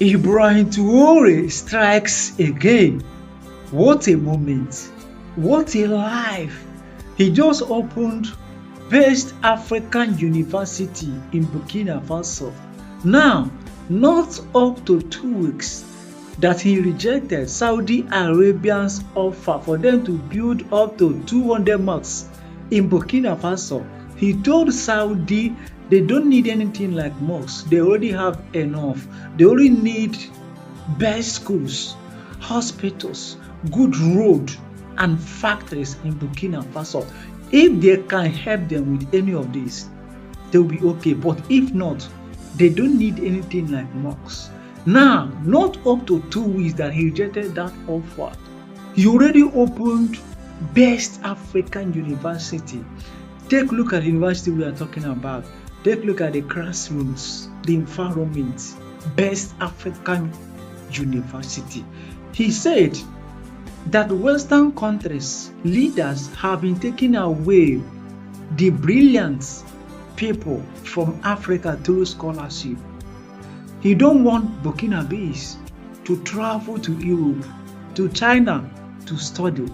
Ibrahim strikes again. What a moment. What a life. He just opened Best African University in Burkina Faso. Now, not up to 2 weeks that he rejected Saudi Arabia's offer for them to build up to 200 mosques in Burkina Faso. He told Saudi they don't need anything like mosques. They already have enough. They only need best schools, hospitals, good road and factories in Burkina Faso. If they can help them with any of this, they'll be okay. But if not, they don't need anything like mosques. Now, not up to 2 weeks that he rejected that offer, he already opened Best African University. Take a look at the university we are talking about. Take a look at the classrooms, the environment. Best African University. He said that Western countries' leaders have been taking away the brilliant people from Africa through scholarship. He don't want Burkinabes to travel to Europe, to China to study.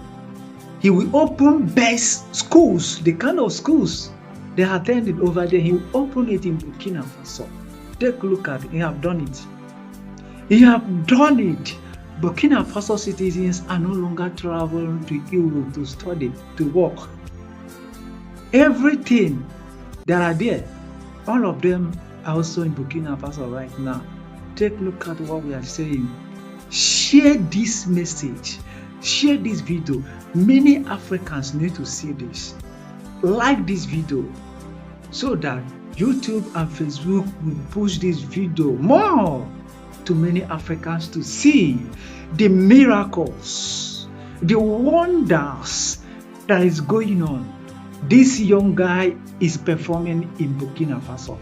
He will open best schools, the kind of schools they attended over there. He will open it in Burkina Faso. Take a look at it. He have done it. He have done it. Burkina Faso citizens are no longer traveling to Europe to study, to work. Everything that are there, all of them are also in Burkina Faso right now. Take a look at what we are saying. Share this message. Share this video. Many Africans need to see this. Like this video so that YouTube and Facebook will push this video more to many Africans to see the miracles, the wonders that is going on. This young guy is performing in Burkina Faso.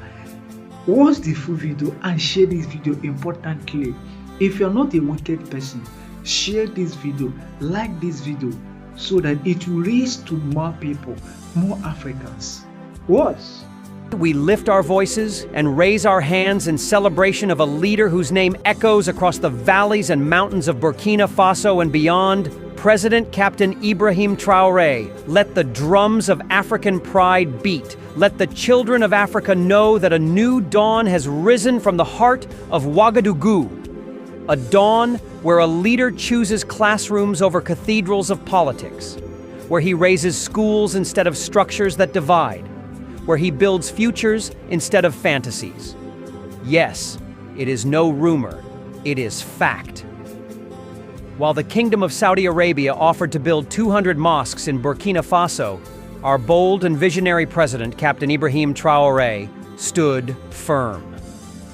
Watch the full video and share this video importantly. If you're not a wicked person, share this video, like this video, so that it will reach to more people, more Africans. Watch. We lift our voices and raise our hands in celebration of a leader whose name echoes across the valleys and mountains of Burkina Faso and beyond, President Captain Ibrahim Traore. Let the drums of African pride beat. Let the children of Africa know that a new dawn has risen from the heart of Ouagadougou. A dawn where a leader chooses classrooms over cathedrals of politics, where he raises schools instead of structures that divide, where he builds futures instead of fantasies. Yes, it is no rumor, it is fact. While the Kingdom of Saudi Arabia offered to build 200 mosques in Burkina Faso, our bold and visionary president, Captain Ibrahim Traore, stood firm.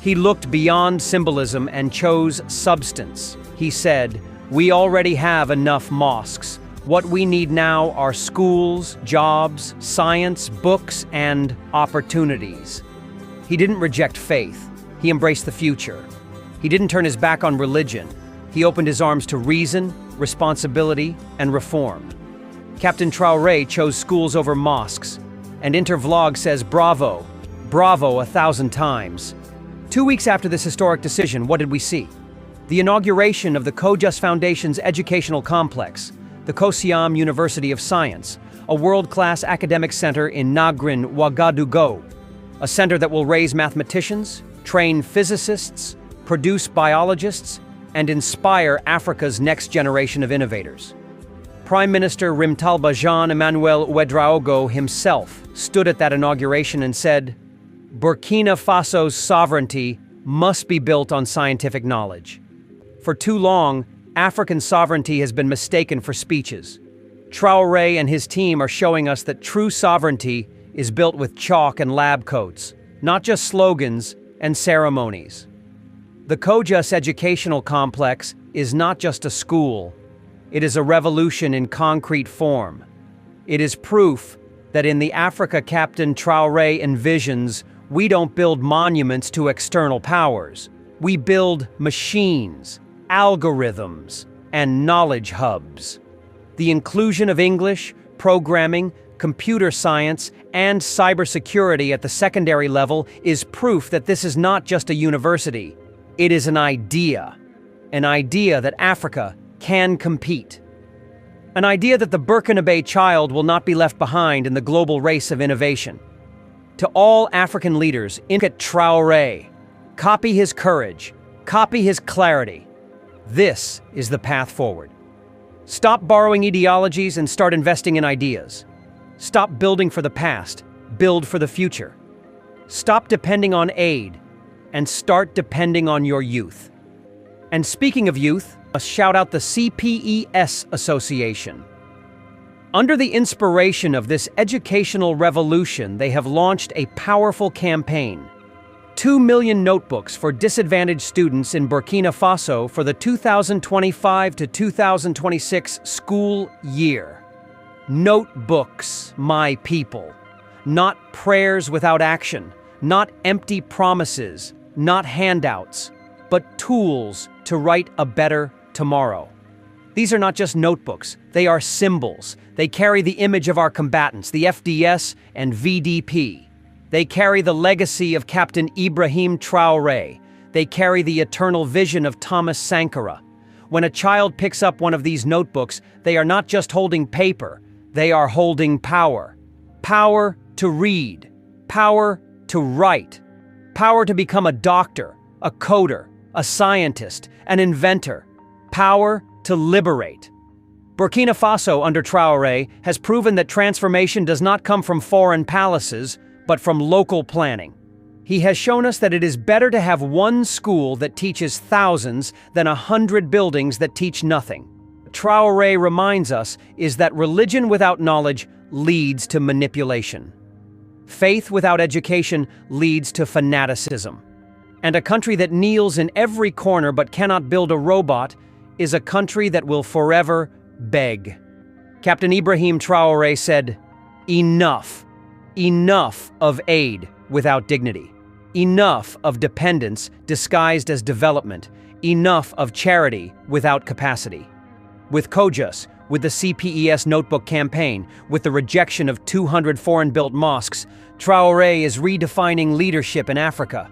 He looked beyond symbolism and chose substance. He said, "We already have enough mosques. What we need now are schools, jobs, science, books, and opportunities." He didn't reject faith. He embraced the future. He didn't turn his back on religion. He opened his arms to reason, responsibility, and reform. Captain Traore chose schools over mosques, and Intervlog says bravo, bravo 1,000 times. 2 weeks after this historic decision, what did we see? The inauguration of the Kojus Foundation's educational complex, the Kosiam University of Science, a world-class academic center in Nagrin, Ouagadougou, a center that will raise mathematicians, train physicists, produce biologists, and inspire Africa's next generation of innovators. Prime Minister Rimtalba Jean-Emmanuel Ouedraogo himself stood at that inauguration and said, "Burkina Faso's sovereignty must be built on scientific knowledge." For too long, African sovereignty has been mistaken for speeches. Traore and his team are showing us that true sovereignty is built with chalk and lab coats, not just slogans and ceremonies. The Kojus Educational Complex is not just a school. It is a revolution in concrete form. It is proof that in the Africa Captain Traore envisions, we don't build monuments to external powers. We build machines, algorithms, and knowledge hubs. The inclusion of English, programming, computer science, and cybersecurity at the secondary level is proof that this is not just a university. It is an idea that Africa can compete. An idea that the Burkina child will not be left behind in the global race of innovation. To all African leaders, imitate Troare. Copy his courage. Copy his clarity. This is the path forward. Stop borrowing ideologies and start investing in ideas. Stop building for the past. Build for the future. Stop depending on aid and start depending on your youth. And speaking of youth, let's shout out the CPES Association. Under the inspiration of this educational revolution, they have launched a powerful campaign. 2 million notebooks for disadvantaged students in Burkina Faso for the 2025 to 2026 school year. Notebooks, my people. Not prayers without action, not empty promises, not handouts, but tools to write a better tomorrow. These are not just notebooks, they are symbols. They carry the image of our combatants, the FDS and VDP. They carry the legacy of Captain Ibrahimtraore. They carry the eternal vision of Thomas Sankara. When a child picks up one of these notebooks, they are not just holding paper, they are holding power. Power to read, power to write, power to become a doctor, a coder, a scientist, an inventor, power to liberate. Burkina Faso under Troare has proven that transformation does not come from foreign palaces, but from local planning. He has shown us that it is better to have one school that teaches thousands than 100 buildings that teach nothing. Troare reminds us is that religion without knowledge leads to manipulation. Faith without education leads to fanaticism. And a country that kneels in every corner but cannot build a robot is a country that will forever beg. Captain Ibrahimtraore said, "Enough. Enough of aid without dignity. Enough of dependence disguised as development. Enough of charity without capacity." With COJUS, with the CPES notebook campaign, with the rejection of 200 foreign-built mosques, Troare is redefining leadership in Africa.